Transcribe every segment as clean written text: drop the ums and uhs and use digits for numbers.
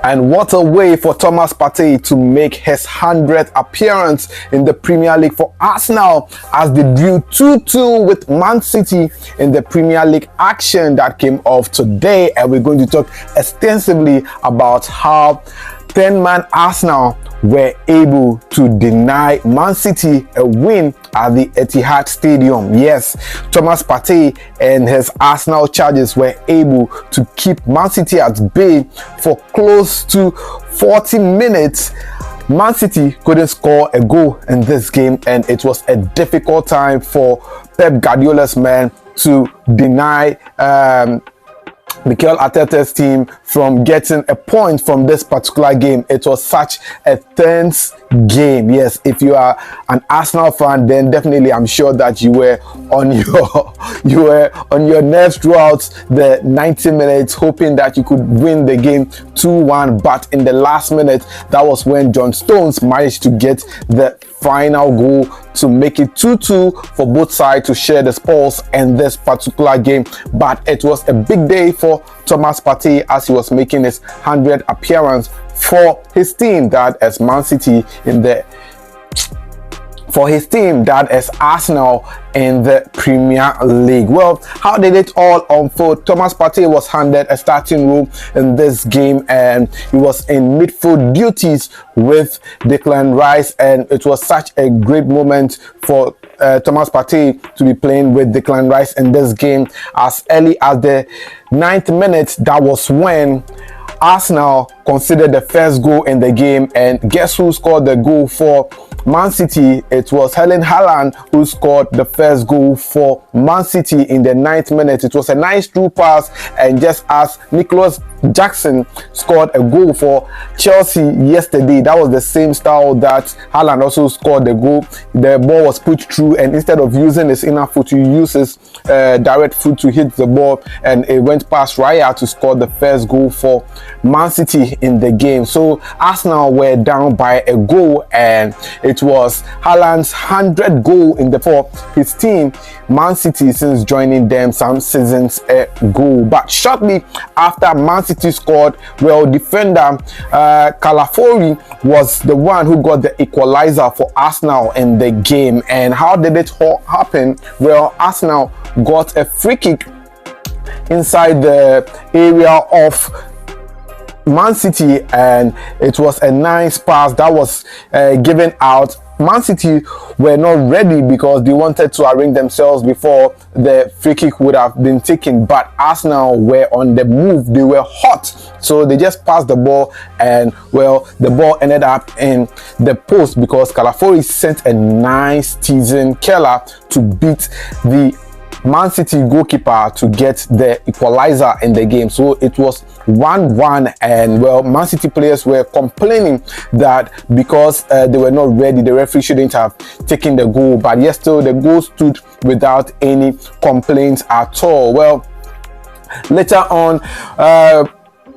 And what a way for Thomas Partey to make his 100th appearance in the Premier League for Arsenal, as they drew 2-2 with Man City in the Premier League action that came off today. And we're going to talk extensively about how 10-man Arsenal were able to deny Man City a win at the Etihad Stadium. Yes, Thomas Partey and his Arsenal charges were able to keep Man City at bay for close to 40 minutes. Man City couldn't score a goal in this game, and it was a difficult time for Pep Guardiola's men to deny Mikel Arteta's team from getting a point from this particular game. It was such a tense game. Yes, if you are an Arsenal fan, then definitely I'm sure that you were on your nerves throughout the 90 minutes, hoping that you could win the game 2-1. But in the last minute, that was when John Stones managed to get the final goal to make it 2-2 for both sides to share the spoils in this particular game. But it was a big day for Thomas Partey as he was making his 100th appearance for his team, that is Man City, for his team, that is Arsenal, in the Premier League. Well, how did it all unfold? Thomas Partey was handed a starting role in this game, and he was in midfield duties with Declan Rice, and it was such a great moment for Thomas Partey to be playing with Declan Rice in this game. As early as the 9th minute, that was when Arsenal considered the first goal in the game, and guess who scored the goal for Man City? It was Erling Haaland who scored the first goal for Man City in the 9th minute. It was a nice through pass, and just as Nicholas Jackson scored a goal for Chelsea yesterday, that was the same style that Haaland also scored the goal. The ball was put through, and instead of using his inner foot, he used his direct foot to hit the ball, and it went past Raya to score the first goal for Man City in the game. So Arsenal were down by a goal, and it was Haaland's 100th goal for his team, Man City, since joining them some seasons ago. But shortly after Man City scored, well, defender Calafori was the one who got the equalizer for Arsenal in the game. And how did it happen? Well, Arsenal got a free kick inside the area of Man City, and it was a nice pass that was given out. Man City were not ready because they wanted to arrange themselves before the free kick would have been taken, but Arsenal were on the move. They were hot, so they just passed the ball, and well, the ball ended up in the post because Calafori sent a nice teasing curler to beat the Man City goalkeeper to get the equalizer in the game. So it was 1-1, and well, Man City players were complaining that because they were not ready, the referee shouldn't have taken the goal. But yes, still the goal stood without any complaints at all. Well, later on,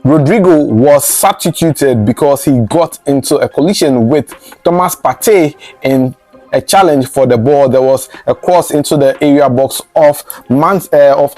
Rodrigo was substituted because he got into a collision with Thomas Partey in a challenge for the ball. There was a cross into the area box of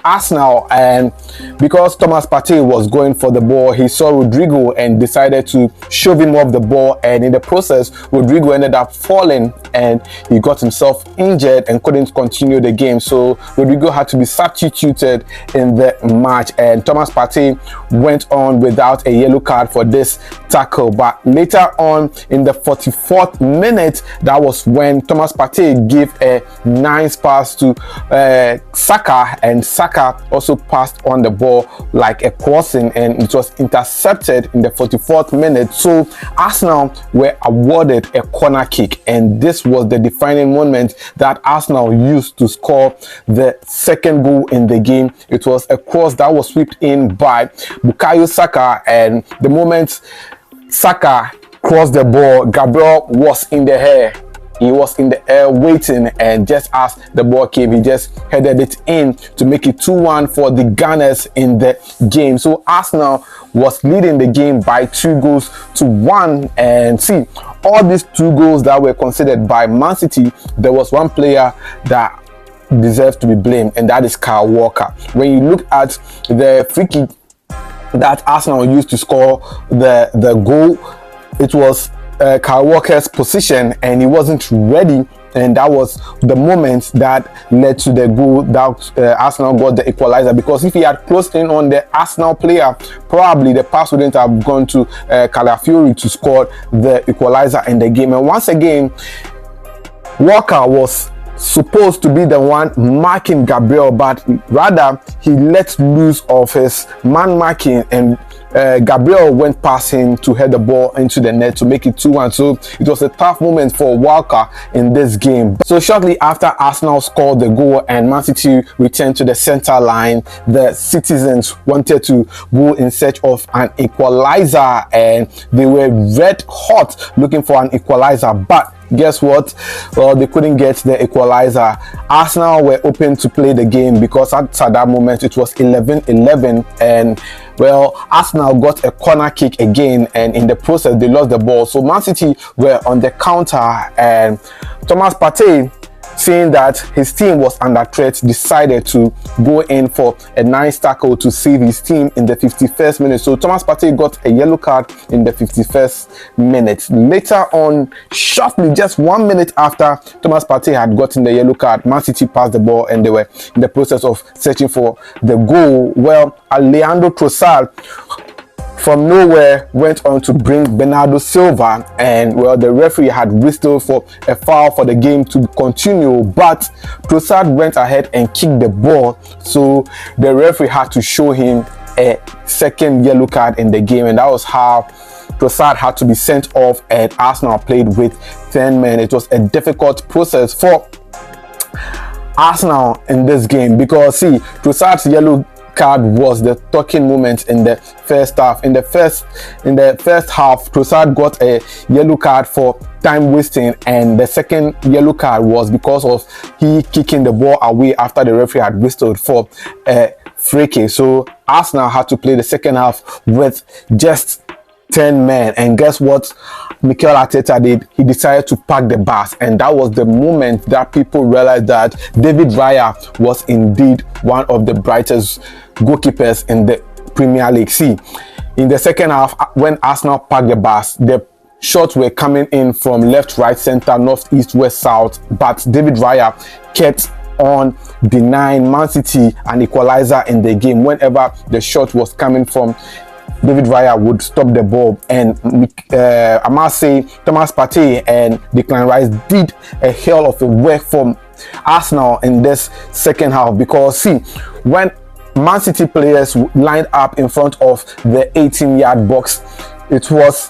Arsenal, and because Thomas Partey was going for the ball, he saw Rodrigo and decided to shove him off the ball, and in the process Rodrigo ended up falling and he got himself injured and couldn't continue the game. So Rodrigo had to be substituted in the match, and Thomas Partey went on without a yellow card for this tackle. But later on in the 44th minute, that was when Thomas Partey gave a nice pass to Saka, and Saka also passed on the ball like a crossing, and it was intercepted in the 44th minute. So Arsenal were awarded a corner kick, and this was the defining moment that Arsenal used to score the second goal in the game. It was a cross that was swept in by Bukayo Saka, and the moment Saka crossed the ball, Gabriel was in the air. He was in the air waiting, and just as the ball came, he just headed it in to make it 2-1 for the Gunners in the game. So Arsenal was leading the game by 2-1. And see, all these 2 goals that were considered by Man City, there was one player that deserves to be blamed, and that is Kyle Walker. When you look at the free kick that Arsenal used to score the goal. It was Kyle Walker's position, and he wasn't ready, and that was the moment that led to the goal that Arsenal got the equalizer. Because if he had closed in on the Arsenal player, probably the pass wouldn't have gone to Calafiori to score the equalizer in the game. And once again, Walker was supposed to be the one marking Gabriel, but rather he let loose of his man marking, and Gabriel went past him to head the ball into the net to make it 2-1. So it was a tough moment for Walker in this game. So shortly after Arsenal scored the goal and Man City returned to the center line, the citizens wanted to go in search of an equalizer, and they were red hot looking for an equalizer. But guess what? Well, they couldn't get the equalizer. Arsenal were open to play the game because at that moment it was 11-11, and well, Arsenal got a corner kick again, and in the process they lost the ball. So Man City were on the counter, and Thomas Partey, seeing that his team was under threat, decided to go in for a nice tackle to save his team in the 51st minute. So Thomas Partey got a yellow card in the 51st minute. Later on, shortly, just 1 minute after Thomas Partey had gotten the yellow card, Man City passed the ball and they were in the process of searching for the goal. Well, Alejandro Trossard from nowhere went on to bring Bernardo Silva, and well, the referee had whistled for a foul for the game to continue, but Trossard went ahead and kicked the ball, so the referee had to show him a second yellow card in the game, and that was how Trossard had to be sent off, and Arsenal played with 10 men. It was a difficult process for Arsenal in this game because see, Trossard's yellow card was the talking moment in the first half. In the first half, Trossard got a yellow card for time wasting, and the second yellow card was because of he kicking the ball away after the referee had whistled for a free kick. So Arsenal had to play the second half with just 10 men, and guess what Mikel Arteta did? He decided to pack the bus, and that was the moment that people realized that David Raya was indeed one of the brightest goalkeepers in the Premier League. See, in the second half, when Arsenal packed the bus, the shots were coming in from left, right, center, north, east, west, south, but David Raya kept on denying Man City an equalizer in the game. Whenever the shot was coming from, David Raya would stop the ball, and I must say Thomas Partey and Declan Rice did a hell of a work from Arsenal in this second half, because see, when Man City players lined up in front of the 18-yard box, it was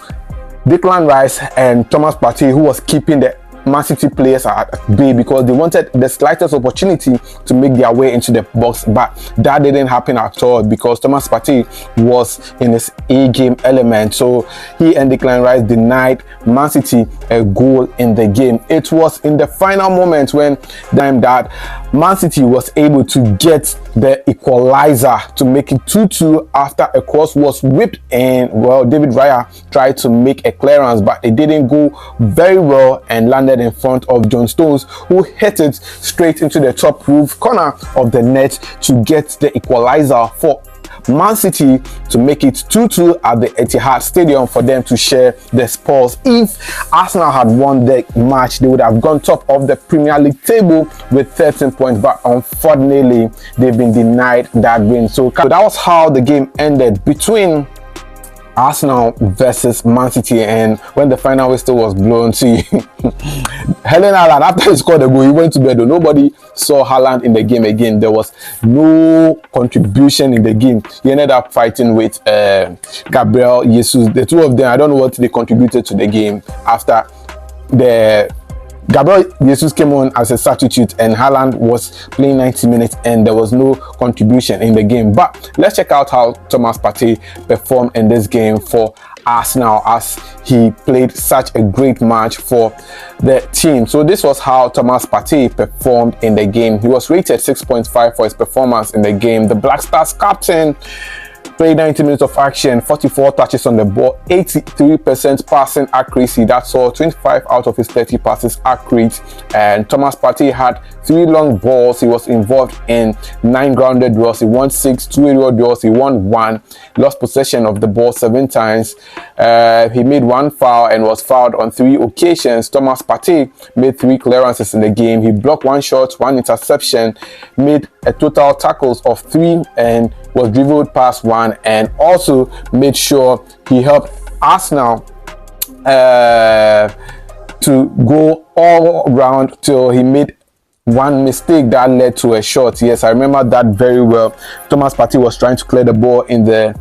Declan Rice and Thomas Partey who was keeping the Man City players at bay because they wanted the slightest opportunity to make their way into the box, but that didn't happen at all because Thomas Partey was in his A-game element. So he and Declan Rice denied Man City a goal in the game. It was in the final moment when that Man City was able to get the equalizer to make it 2-2 after a cross was whipped, and well, David Raya tried to make a clearance, but it didn't go very well and landed in front of John Stones, who hit it straight into the top roof corner of the net to get the equalizer for Man City to make it 2-2 at the Etihad Stadium for them to share the spoils. If Arsenal had won the match, they would have gone top of the Premier League table with 13 points, but unfortunately they've been denied that win. So that was how the game ended between Arsenal versus Man City, and when the final whistle was blown, see, Helen Haaland, after he scored the goal, he went to bed. Nobody saw Haaland in the game again. There was no contribution in the game. He ended up fighting with Gabriel Jesus. The two of them, I don't know what they contributed to the game after the Gabriel Jesus came on as a substitute and Haaland was playing 90 minutes and there was no contribution in the game. But let's check out how Thomas Partey performed in this game for Arsenal as he played such a great match for the team. So this was how Thomas Partey performed in the game. He was rated 6.5 for his performance in the game. The Black Stars captain played 90 minutes of action, 44 touches on the ball, 83% passing accuracy. That's all, 25 out of his 30 passes accurate. And Thomas Partey had 3 long balls. He was involved in 9 grounded duels. He won 6, 2 aerial duels. He won 1. Lost possession of the ball 7 times. He made 1 foul and was fouled on 3 occasions. Thomas Partey made 3 clearances in the game. He blocked 1 shot, 1 interception, made a total tackles of 3 and was dribbled past 1, and also made sure he helped Arsenal to go all round till he made 1 mistake that led to a shot. Yes, I remember that very well. Thomas Partey was trying to clear the ball in the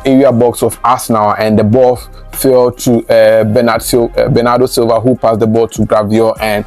area box of Arsenal, and the ball fell to Bernardo Silva, who passed the ball to Gravio, and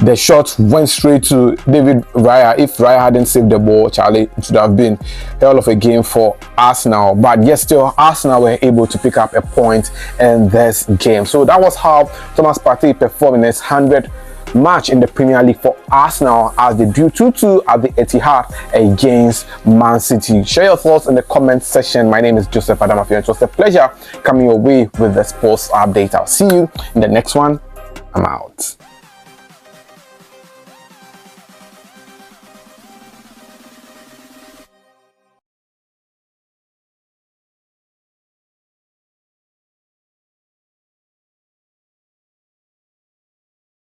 the shot went straight to David Raya. If Raya hadn't saved the ball, Charlie, it would have been a hell of a game for Arsenal. But yes, still Arsenal were able to pick up a point in this game. So that was how Thomas Partey performed in his 100th match in the Premier League for Arsenal as they drew 2-2 at the Etihad against Man City. Share your thoughts in the comment section. My name is Joseph Adamafia. It was a pleasure coming your way with the sports update. I'll see you in the next one. I'm out.